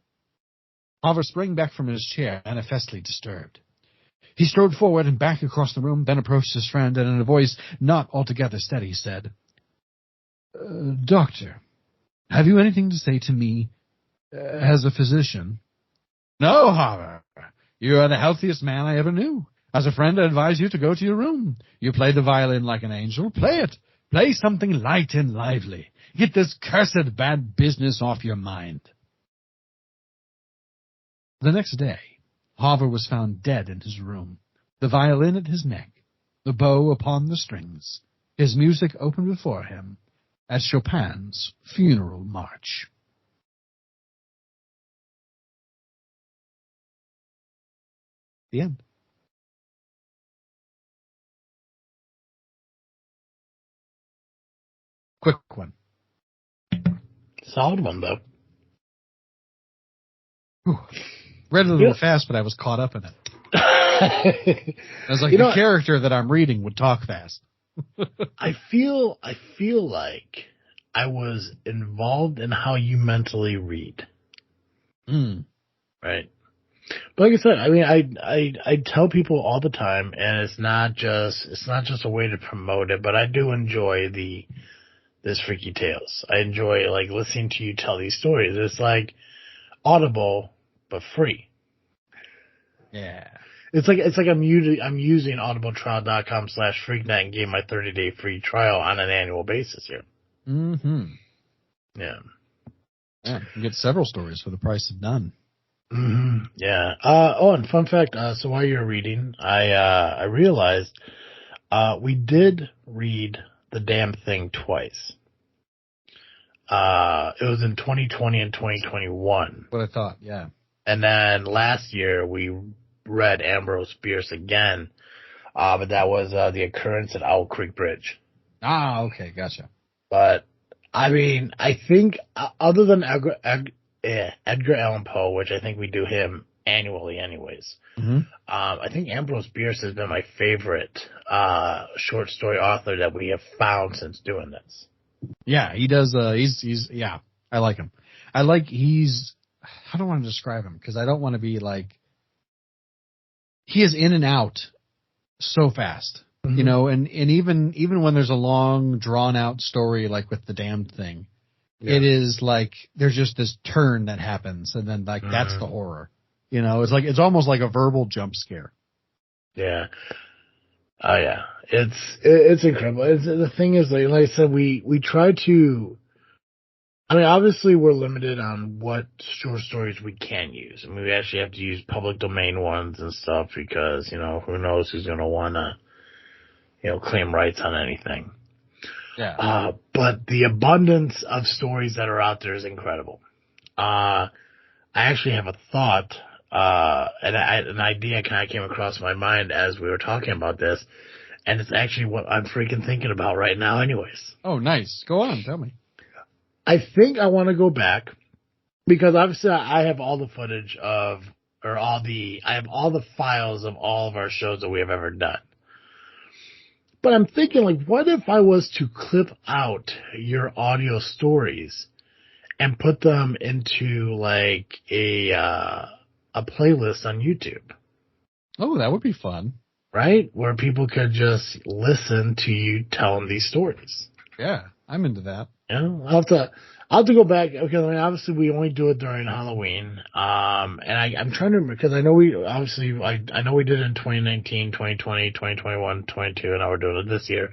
[SPEAKER 2] Hawver sprang back from his chair, manifestly disturbed. He strode forward and back across the room, then approached his friend, and in a voice not altogether steady said, "Doctor, have you anything to say to me as a physician?" "No, Hawver. You are the healthiest man I ever knew. As a friend, I advise you to go to your room. You play the violin like an angel. Play it. Play something light and lively. Get this cursed bad business off your mind." The next day, Hawver was found dead in his room, the violin at his neck, the bow upon the strings, his music open before him, as Chopin's funeral march. The end. Quick one.
[SPEAKER 1] Solid one, though.
[SPEAKER 2] Whew. Read it a little fast, but I was caught up in it. I was like, the character that I'm reading would talk fast.
[SPEAKER 1] I feel like I was involved in how you mentally read. Right. But like I said, I mean, I tell people all the time, and it's not just a way to promote it, but I do enjoy this Freaky Tales. I enjoy like listening to you tell these stories. It's like Audible, but free.
[SPEAKER 2] Yeah.
[SPEAKER 1] It's like I'm using audibletrial.com/freaknet and getting my 30-day free trial on an annual basis here.
[SPEAKER 2] Mm-hmm.
[SPEAKER 1] Yeah.
[SPEAKER 2] Yeah, you can get several stories for the price of none.
[SPEAKER 1] Mm-hmm. Yeah. And fun fact, so while you're reading, I realized, we did read The Damn Thing twice. It was in 2020 and 2021.
[SPEAKER 2] What I thought, yeah.
[SPEAKER 1] And then last year we read Ambrose, Bierce again. But that was The Occurrence at Owl Creek Bridge.
[SPEAKER 2] Ah, okay, gotcha.
[SPEAKER 1] But, I mean, I think, other than Edgar Allan Poe, which I think we do him annually anyways, I think Ambrose Bierce has been my favorite short story author that we have found since doing this.
[SPEAKER 2] Yeah, he does. Yeah, I like him. How do I want to describe him? Because I don't want to be like, he is in and out so fast, you know, and even when there's a long drawn out story, like with the damned thing, it is like, there's just this turn that happens. And then like, that's the horror, you know, it's almost like a verbal jump scare.
[SPEAKER 1] Yeah. Oh yeah. It's incredible. The thing is, like I said, we try to, I mean, obviously we're limited on what short stories we can use. I mean, we actually have to use public domain ones and stuff because, you know, who knows who's going to want to, you know, claim rights on anything.
[SPEAKER 2] Yeah.
[SPEAKER 1] But the abundance of stories that are out there is incredible. I actually have a thought, an idea kind of came across my mind as we were talking about this, and it's actually what I'm freaking thinking about right now anyways.
[SPEAKER 2] Oh, nice. Go on, tell me.
[SPEAKER 1] I think I want to go back because obviously I have all the footage I have all the files of all of our shows that we have ever done. But I'm thinking, like, what if I was to clip out your audio stories and put them into like a playlist on YouTube?
[SPEAKER 2] Oh, that would be fun.
[SPEAKER 1] Right? Where people could just listen to you telling these stories.
[SPEAKER 2] Yeah, I'm into that.
[SPEAKER 1] Yeah, I'll have to go back. Okay, I mean, obviously we only do it during Halloween. And I'm trying to remember, because I know I know we did it in 2019, 2020, 2021, 22, and now we're doing it this year.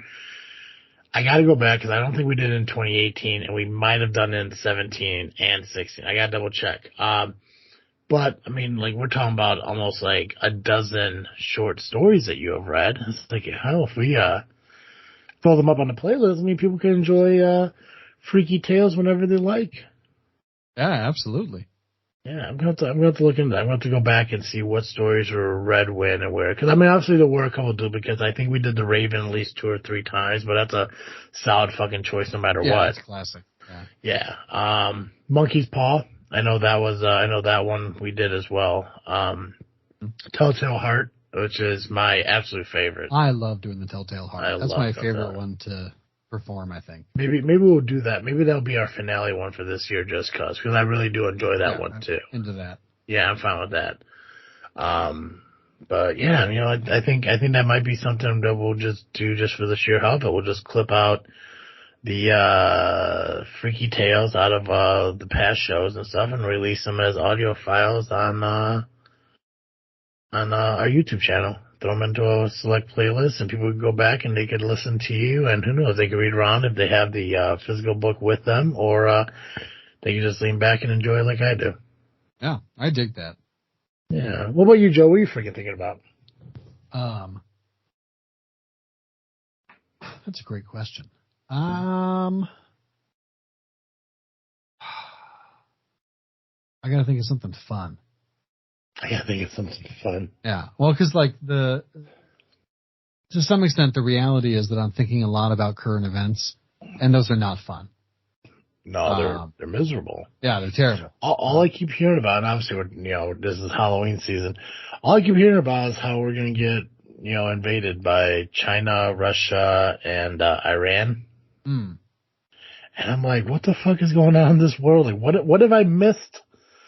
[SPEAKER 1] I gotta go back because I don't think we did it in 2018, and we might have done it in 17 and 16. I gotta double check. But, I mean, like, we're talking about almost like a dozen short stories that you have read. It's like, hell, if we throw them up on the playlist, I mean, people can enjoy freaky tales whenever they like.
[SPEAKER 2] Yeah, absolutely.
[SPEAKER 1] Yeah, I'm going to look into that. I'm going to go back and see what stories were read when and where. Because, I mean, obviously there were a couple of duplicates. I think we did The Raven at least 2 or 3 times, but that's a solid fucking choice no matter what.
[SPEAKER 2] Yeah, it's classic.
[SPEAKER 1] Yeah. Monkey's Paw. I know that one we did as well. Telltale Heart, which is my absolute favorite.
[SPEAKER 2] I love doing the Telltale Heart. That's my favorite one to perform, I think.
[SPEAKER 1] Maybe we'll do that. Maybe that'll be our finale one for this year just because I really do enjoy that one too.
[SPEAKER 2] Into that.
[SPEAKER 1] Yeah, I'm fine with that. But yeah, you know, I think that might be something that we'll just do just for the sheer hell of it. We'll just clip out the freaky tales out of the past shows and stuff and release them as audio files on our YouTube channel. Throw them into a select playlist and people can go back and they could listen to you, and who knows, they could read around if they have the physical book with them, or they can just lean back and enjoy it like I do.
[SPEAKER 2] Yeah, I dig that.
[SPEAKER 1] Yeah. What about you, Joe? What are you freaking thinking about?
[SPEAKER 2] That's a great question. I gotta think of something fun.
[SPEAKER 1] I gotta think of something fun.
[SPEAKER 2] Yeah. Well, because like to some extent, the reality is that I'm thinking a lot about current events, and those are not fun.
[SPEAKER 1] No, they're miserable.
[SPEAKER 2] Yeah, they're terrible.
[SPEAKER 1] All I keep hearing about, and obviously, this is Halloween season. All I keep hearing about is how we're gonna get, invaded by China, Russia, and Iran. And I'm like, what the fuck is going on in this world? Like, what have I missed?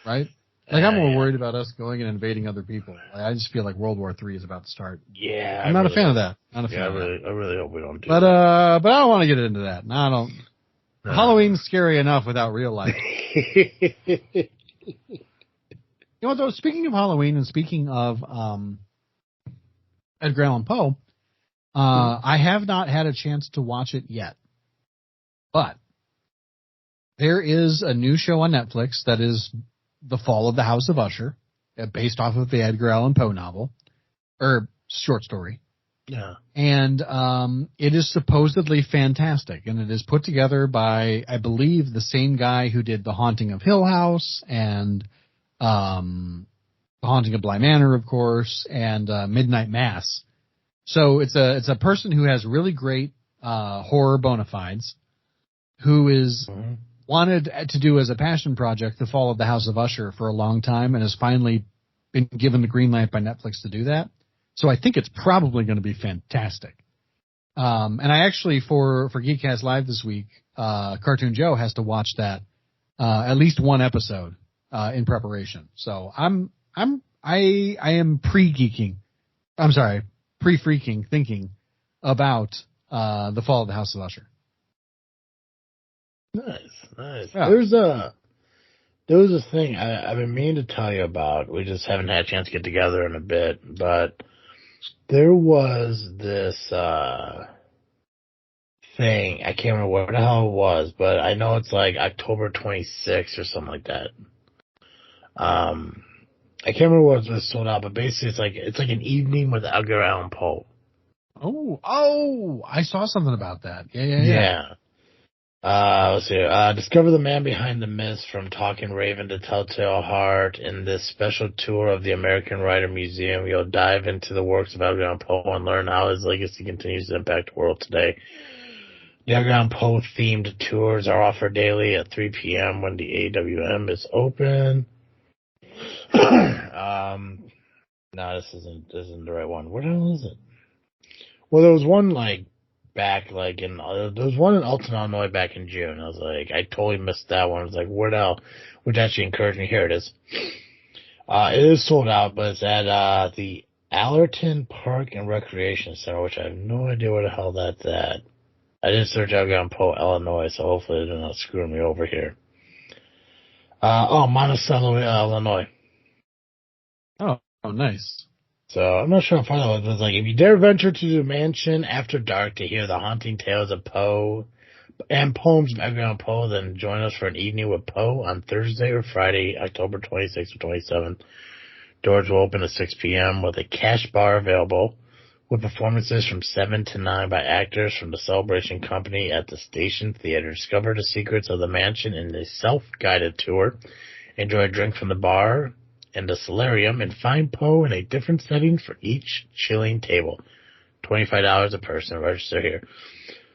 [SPEAKER 2] Right? Like, I'm more worried about us going and invading other people. I just feel like World War III is about to start.
[SPEAKER 1] Yeah.
[SPEAKER 2] I'm not a fan of that.
[SPEAKER 1] I really hope we don't do
[SPEAKER 2] that. But I don't want to get into that. No, I don't.
[SPEAKER 1] No.
[SPEAKER 2] Halloween's scary enough without real life. You know what, though? Speaking of Halloween and speaking of Edgar Allan Poe, I have not had a chance to watch it yet. But there is a new show on Netflix that is The Fall of the House of Usher, based off of the Edgar Allan Poe novel, or short story.
[SPEAKER 1] Yeah.
[SPEAKER 2] And it is supposedly fantastic, and it is put together by, I believe, the same guy who did The Haunting of Hill House and The Haunting of Bly Manor, of course, and Midnight Mass. So it's a person who has really great horror bona fides, who is wanted to do as a passion project the fall of the House of Usher for a long time, and has finally been given the green light by Netflix to do that. So I think it's probably going to be fantastic. And I actually for Geekcast Live this week, Cartoon Joe has to watch that at least one episode in preparation. So I am pre-freaking thinking about the fall of the House of Usher.
[SPEAKER 1] Nice.
[SPEAKER 2] Yeah.
[SPEAKER 1] There was a thing I've been meaning to tell you about. We just haven't had a chance to get together in a bit, but there was this thing. I can't remember what the hell it was, but I know it's like October 26th or something like that. I can't remember what was sold out, but basically it's like an evening with Edgar Allan Poe.
[SPEAKER 2] Oh, I saw something about that. Yeah.
[SPEAKER 1] Let's see. Discover the man behind the mist, from Talking Raven to Telltale Heart. In this special tour of the American Writer Museum, you'll dive into the works of Edgar Allan Poe and learn how his legacy continues to impact the world today. The Edgar Allan Poe themed tours are offered daily at 3 p.m. when the AWM is open. No, this isn't the right one. Where the hell is it? Well, there was one there was one in Alton, Illinois back in June. I was like, I totally missed that one. I was like, where the hell? Which actually encouraged me. Here it is. It is sold out, but it's at the Allerton Park and Recreation Center, which I have no idea where the hell that's at. I did search Edgar Allan Poe, Illinois, so hopefully they're not screwing me over here. Monticello, Illinois.
[SPEAKER 2] Oh, nice.
[SPEAKER 1] So I'm not sure how far that was. It was like, if you dare venture to the mansion after dark to hear the haunting tales of Poe and poems of Edgar Allan Poe, then join us for an evening with Poe on Thursday or Friday, October 26th or 27th. Doors will open at 6 p.m. with a cash bar available, with performances from 7 to 9 by actors from the Celebration Company at the Station Theater. Discover the secrets of the mansion in a self-guided tour. Enjoy a drink from the bar and the solarium, and find Poe in a different setting for each chilling table. $25 a person. Register here.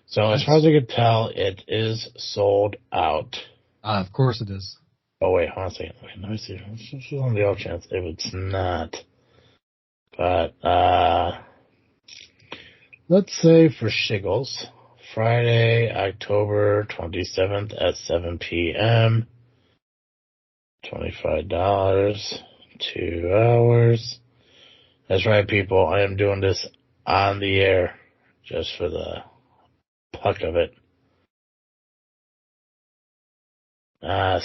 [SPEAKER 1] So as far as I can tell, it is sold out.
[SPEAKER 2] Of course it is.
[SPEAKER 1] Oh, wait, hold on a second. Wait, let me see. This is on the off chance if it's not. But, let's say for shiggles, Friday, October 27th at 7 p.m., $25, 2 hours. That's right, people. I am doing this on the air just for the puck of it.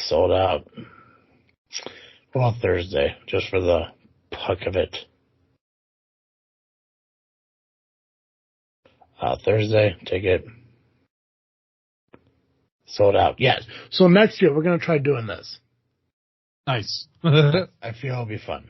[SPEAKER 1] Sold out. Well, Thursday, just for the puck of it. Thursday, ticket. Sold out. Yes. So next year, we're going to try doing this.
[SPEAKER 2] Nice.
[SPEAKER 1] I feel it'll be fun.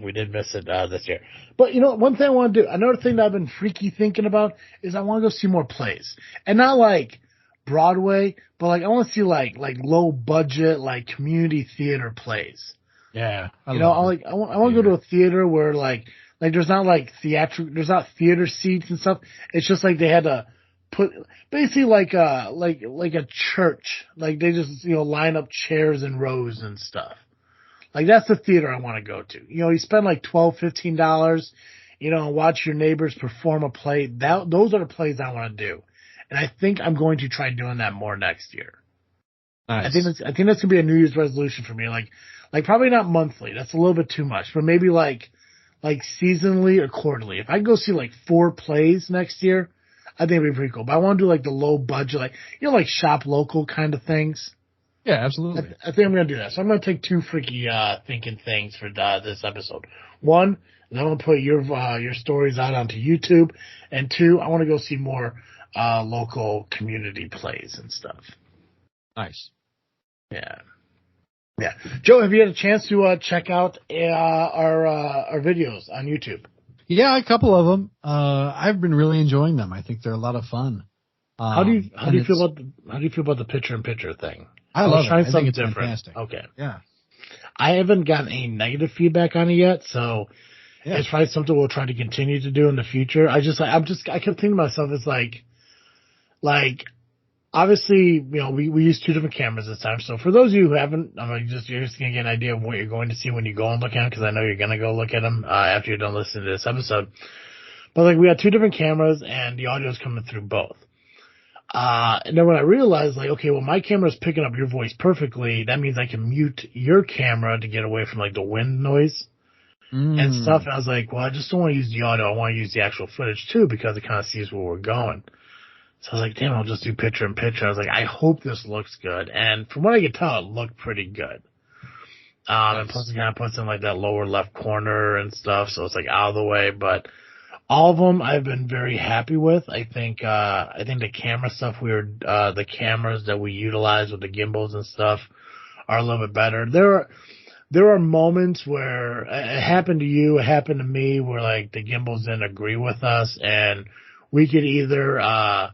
[SPEAKER 1] We did miss it this year. But, one thing I want to do, another thing that I've been freaky thinking about is I want to go see more plays. And not like Broadway, but I want to see like low budget, like community theater plays.
[SPEAKER 2] Yeah.
[SPEAKER 1] I want to go to a theater where there's not there's not theater seats and stuff. It's just like they had to put basically like a church. Like they just, line up chairs and rows and stuff. Like that's the theater I want to go to. You spend like $12, $15, and watch your neighbors perform a play. Those are the plays I want to do. And I think I'm going to try doing that more next year.
[SPEAKER 2] Nice.
[SPEAKER 1] I think that's gonna be a New Year's resolution for me. Like probably not monthly. That's a little bit too much, but maybe like seasonally or quarterly. If I can go see like 4 plays next year, I think it'd be pretty cool. But I want to do like the low budget, like shop local kind of things.
[SPEAKER 2] Yeah, absolutely.
[SPEAKER 1] I think I'm going to do that. So I'm going to take 2 freaky thinking things for this episode. 1 is I want to put your stories out onto YouTube, and 2, I want to go see more local community plays and stuff.
[SPEAKER 2] Nice.
[SPEAKER 1] Yeah. Joe, have you had a chance to check out our videos on YouTube?
[SPEAKER 2] Yeah, a couple of them. I've been really enjoying them. I think they're a lot of fun.
[SPEAKER 1] How do you feel about the picture-in-picture thing?
[SPEAKER 2] I love it. I think it's
[SPEAKER 1] different.
[SPEAKER 2] Fantastic.
[SPEAKER 1] Okay.
[SPEAKER 2] Yeah.
[SPEAKER 1] I haven't gotten any negative feedback on it yet, so
[SPEAKER 2] Yeah.
[SPEAKER 1] It's probably something we'll try to continue to do in the future. I kept thinking to myself, it's like, obviously, we use two different cameras this time. So for those of you who haven't, you're just going to get an idea of what you're going to see when you go and look at them, because I know you're going to go look at them after you're done listening to this episode. But like, we got two different cameras, and the audio is coming through both. And then when I realized, like, okay, well, my camera is picking up your voice perfectly, that means I can mute your camera to get away from like the wind noise and stuff. And I was like, well, I just don't want to use the audio. I want to use the actual footage too, because it kind of sees where we're going. So I was like, damn, I'll just do picture in picture. I was like, I hope this looks good. And from what I could tell, it looked pretty good. And plus it kind of puts in like that lower left corner and stuff. So it's like out of the way, but all of them I've been very happy with. I think the camera stuff the cameras that we utilize with the gimbals and stuff are a little bit better. There are moments where it happened to you, it happened to me, where like the gimbals didn't agree with us, and we could either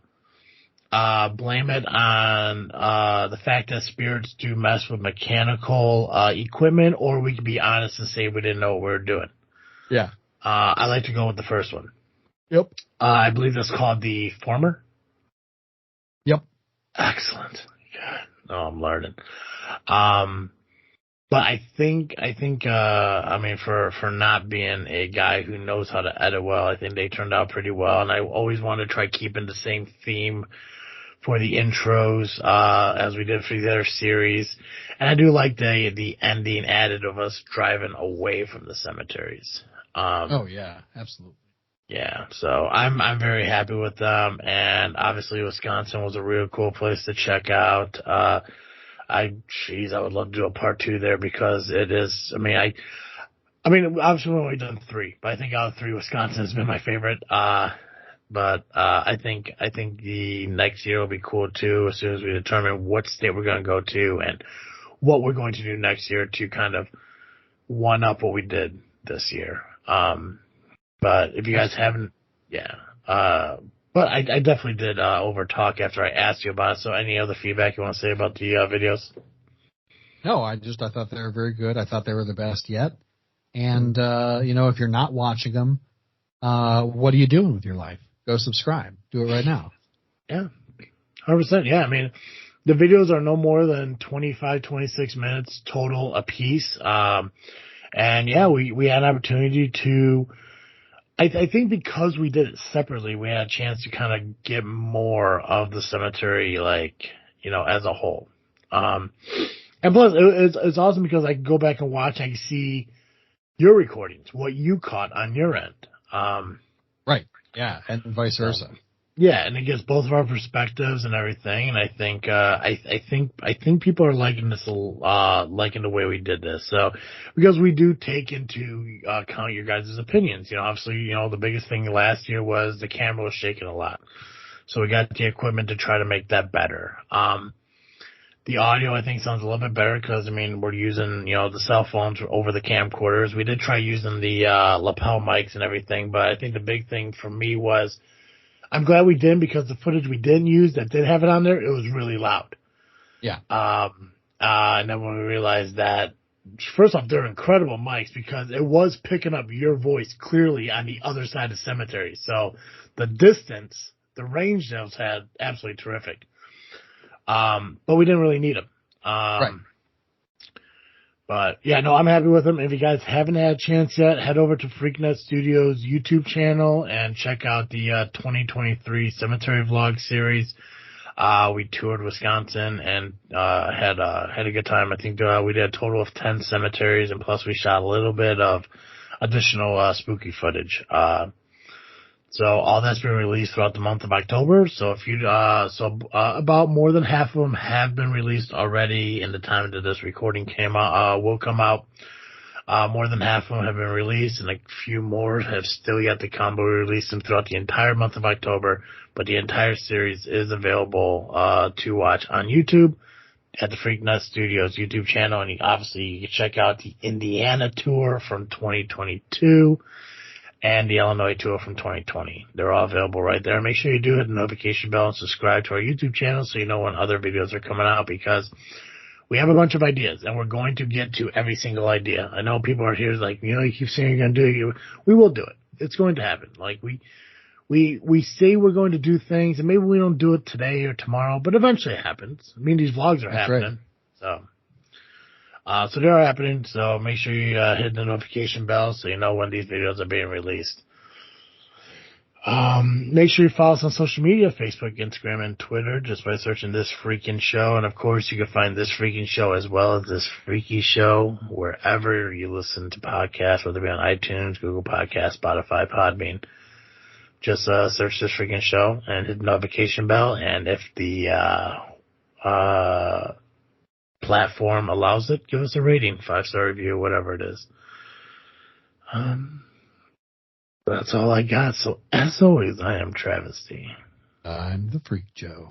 [SPEAKER 1] blame it on the fact that spirits do mess with mechanical equipment, or we could be honest and say we didn't know what we were doing.
[SPEAKER 2] Yeah.
[SPEAKER 1] I like to go with the first one.
[SPEAKER 2] Yep.
[SPEAKER 1] I believe that's called the former.
[SPEAKER 2] Yep.
[SPEAKER 1] Excellent. God. Oh, I'm learning. But I think, for not being a guy who knows how to edit well, I think they turned out pretty well. And I always want to try keeping the same theme for the intros, as we did for the other series. And I do like the ending added of us driving away from the cemeteries.
[SPEAKER 2] Oh yeah, absolutely.
[SPEAKER 1] Yeah, so I'm very happy with them, and obviously Wisconsin was a real cool place to check out. I would love to do a part 2 there, because it is. I mean, obviously we've only done 3, but I think out of 3, Wisconsin has been my favorite. But I think the next year will be cool too, as soon as we determine what state we're going to go to and what we're going to do next year to kind of one up what we did this year. But if you guys haven't, but I definitely did over talk after I asked you about it. So any other feedback you want to say about the videos?
[SPEAKER 2] No, I thought they were very good. I thought they were the best yet. And, if you're not watching them, what are you doing with your life? Go subscribe. Do it right now.
[SPEAKER 1] Yeah, 100%. Yeah, I mean, the videos are no more than 25, 26 minutes total a piece. And yeah, we had an opportunity to, I think because we did it separately, we had a chance to kind of get more of the cemetery, as a whole. And plus, it's awesome because I can go back and watch, I can see your recordings, what you caught on your end.
[SPEAKER 2] Right. Yeah. And vice versa.
[SPEAKER 1] Yeah, and it gives both of our perspectives and everything, and I think I think people are liking this, liking the way we did this. So, because we do take into account your guys' opinions. Obviously, the biggest thing last year was the camera was shaking a lot, so we got the equipment to try to make that better. The audio, I think, sounds a little bit better because, we're using, the cell phones over the camcorders. We did try using the lapel mics and everything, but I think the big thing for me was, I'm glad we didn't, because the footage we didn't use that did have it on there, it was really loud.
[SPEAKER 2] Yeah.
[SPEAKER 1] And then when we realized that, first off, they're incredible mics because it was picking up your voice clearly on the other side of the cemetery. So the distance, the range those had, absolutely terrific. But we didn't really need them.
[SPEAKER 2] Right.
[SPEAKER 1] But yeah, no, I'm happy with them. If you guys haven't had a chance yet, head over to Freakin Studios YouTube channel and check out the 2023 Cemetery Vlog series. We toured Wisconsin and had a good time. I think we did a total of 10 cemeteries, and plus we shot a little bit of additional spooky footage. So all that's been released throughout the month of October. So if you, about more than half of them have been released already in the time that this recording will come out. More than half of them have been released, and a few more have still yet to come, but we released them throughout the entire month of October. But the entire series is available, to watch on YouTube at the Freakin Studios YouTube channel. And obviously you can check out the Indiana tour from 2022. And the Illinois tour from 2020. They're all available right there. Make sure you do hit the notification bell and subscribe to our YouTube channel so you know when other videos are coming out, because we have a bunch of ideas, and we're going to get to every single idea. I know people are here like, you keep saying you're going to do it. We will do it. It's going to happen. Like, we say we're going to do things, and maybe we don't do it today or tomorrow, but eventually it happens. I mean, these vlogs are happening. Right. So they are happening. So make sure you hit the notification bell so you know when these videos are being released. Make sure you follow us on social media, Facebook, Instagram, and Twitter, just by searching This Freakin' Show. And of course, you can find This Freakin' Show as well as This Freaky Show wherever you listen to podcasts, whether it be on iTunes, Google Podcasts, Spotify, Podbean. Just search This Freakin' Show and hit the notification bell. And if the platform allows it, give us a rating, 5-star review, whatever it is. That's all I got. So, as always, I am Travesty.
[SPEAKER 2] I'm the Freak Joe.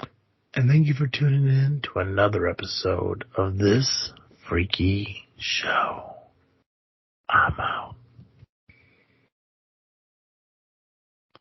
[SPEAKER 1] And thank you for tuning in to another episode of This Freaky Show. I'm out.